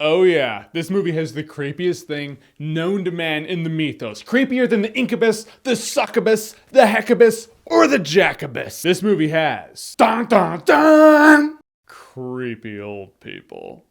Oh yeah, this movie has the creepiest thing known to man in the mythos. Creepier than the incubus, the succubus, the heccubus, or the jacobus. This movie has dun dun dun creepy old people.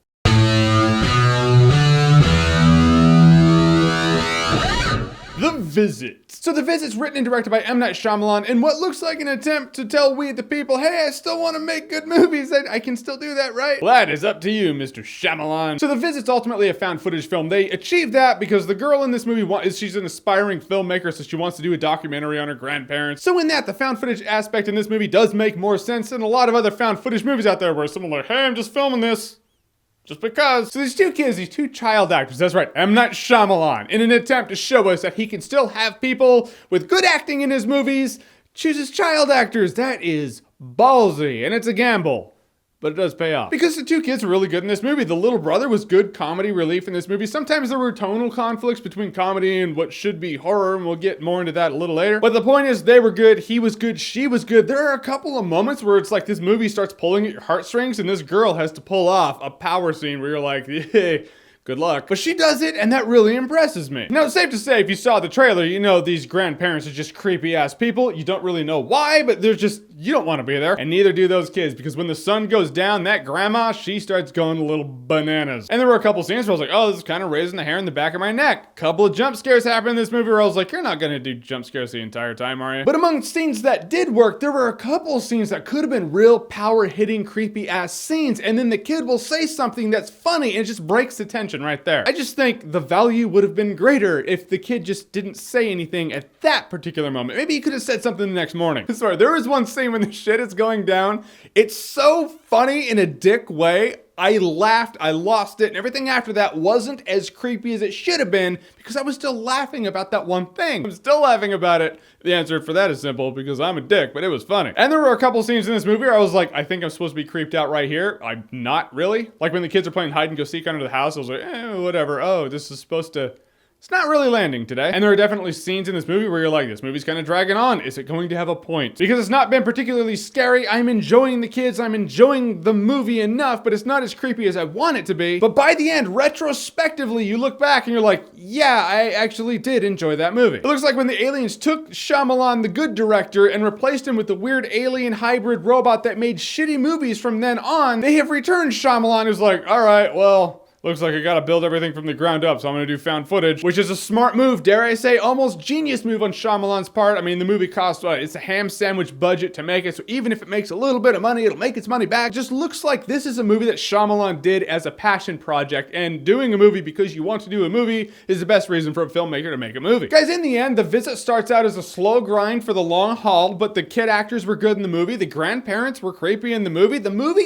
The Visit. So The Visit's written and directed by M. Night Shyamalan in what looks like an attempt to tell we the people, hey, I still want to make good movies. I can still do that, right? Well, that is up to you, Mr. Shyamalan. So The Visit's ultimately a found footage film. They achieved that because the girl in this movie she's an aspiring filmmaker, so she wants to do a documentary on her grandparents. So in that, the found footage aspect in this movie does make more sense than a lot of other found footage movies out there where someone's like, hey, I'm just filming this. Just because. So these two kids, these two child actors, that's right, M. Night Shyamalan, in an attempt to show us that he can still have people with good acting in his movies, chooses child actors. That is ballsy, and it's a gamble. But it does pay off. Because the two kids were really good in this movie. The little brother was good comedy relief in this movie. Sometimes there were tonal conflicts between comedy and what should be horror, and we'll get more into that a little later. But the point is, they were good, he was good, she was good. There are a couple of moments where it's like this movie starts pulling at your heartstrings, and this girl has to pull off a power scene where you're like, yay. Good luck. But she does it, and that really impresses me. Now, it's safe to say, if you saw the trailer, you know these grandparents are just creepy-ass people. You don't really know why, but they're just, you don't want to be there. And neither do those kids, because when the sun goes down, that grandma, she starts going a little bananas. And there were a couple scenes where I was like, oh, this is kind of raising the hair in the back of my neck. Couple of jump scares happened in this movie where I was like, you're not gonna do jump scares the entire time, are you? But among scenes that did work, there were a couple of scenes that could have been real power-hitting, creepy-ass scenes, and then the kid will say something that's funny, and it just breaks the tension right there. I just think the value would have been greater if the kid just didn't say anything at that particular moment. Maybe he could have said something the next morning. Sorry, there was one scene when the shit is going down. It's so funny in a dick way. I laughed, I lost it, and everything after that wasn't as creepy as it should have been because I was still laughing about that one thing. I'm still laughing about it. The answer for that is simple, because I'm a dick, but it was funny. And there were a couple scenes in this movie where I was like, I think I'm supposed to be creeped out right here. I'm not really. Like when the kids are playing hide and go seek under the house, I was like, whatever. Oh, this is supposed to... It's not really landing today. And there are definitely scenes in this movie where you're like, this movie's kind of dragging on. Is it going to have a point? Because it's not been particularly scary. I'm enjoying the kids. I'm enjoying the movie enough, but it's not as creepy as I want it to be. But by the end, retrospectively, you look back and you're like, yeah, I actually did enjoy that movie. It looks like when the aliens took Shyamalan, the good director, and replaced him with the weird alien hybrid robot that made shitty movies from then on, they have returned Shyamalan, who's like, all right, well, looks like I gotta build everything from the ground up, so I'm gonna do found footage, which is a smart move, dare I say, almost genius move on Shyamalan's part. I mean, the movie cost, it's a ham sandwich budget to make it, so even if it makes a little bit of money, it'll make its money back. It just looks like this is a movie that Shyamalan did as a passion project, and doing a movie because you want to do a movie is the best reason for a filmmaker to make a movie. Guys, in the end, The Visit starts out as a slow grind for the long haul, but the kid actors were good in the movie, the grandparents were creepy in the movie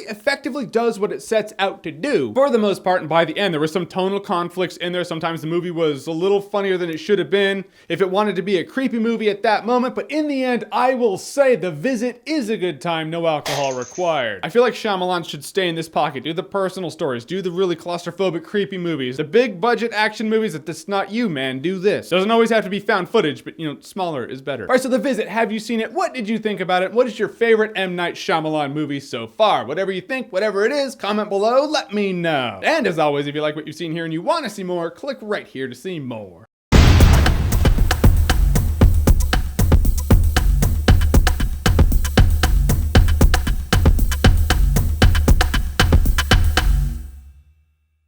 effectively does what it sets out to do, for the most part, and by the end, there were some tonal conflicts in there. Sometimes the movie was a little funnier than it should have been if it wanted to be a creepy movie at that moment, but in the end, I will say The Visit is a good time, no alcohol required. I feel like Shyamalan should stay in this pocket, do the personal stories, do the really claustrophobic, creepy movies, the big budget action movies that's not you, man, do this. Doesn't always have to be found footage, but smaller is better. All right, so The Visit, have you seen it? What did you think about it? What is your favorite M. Night Shyamalan movie so far? Whatever you think, whatever it is, comment below, let me know. And as always, if you like what you've seen here and you want to see more, click right here to see more.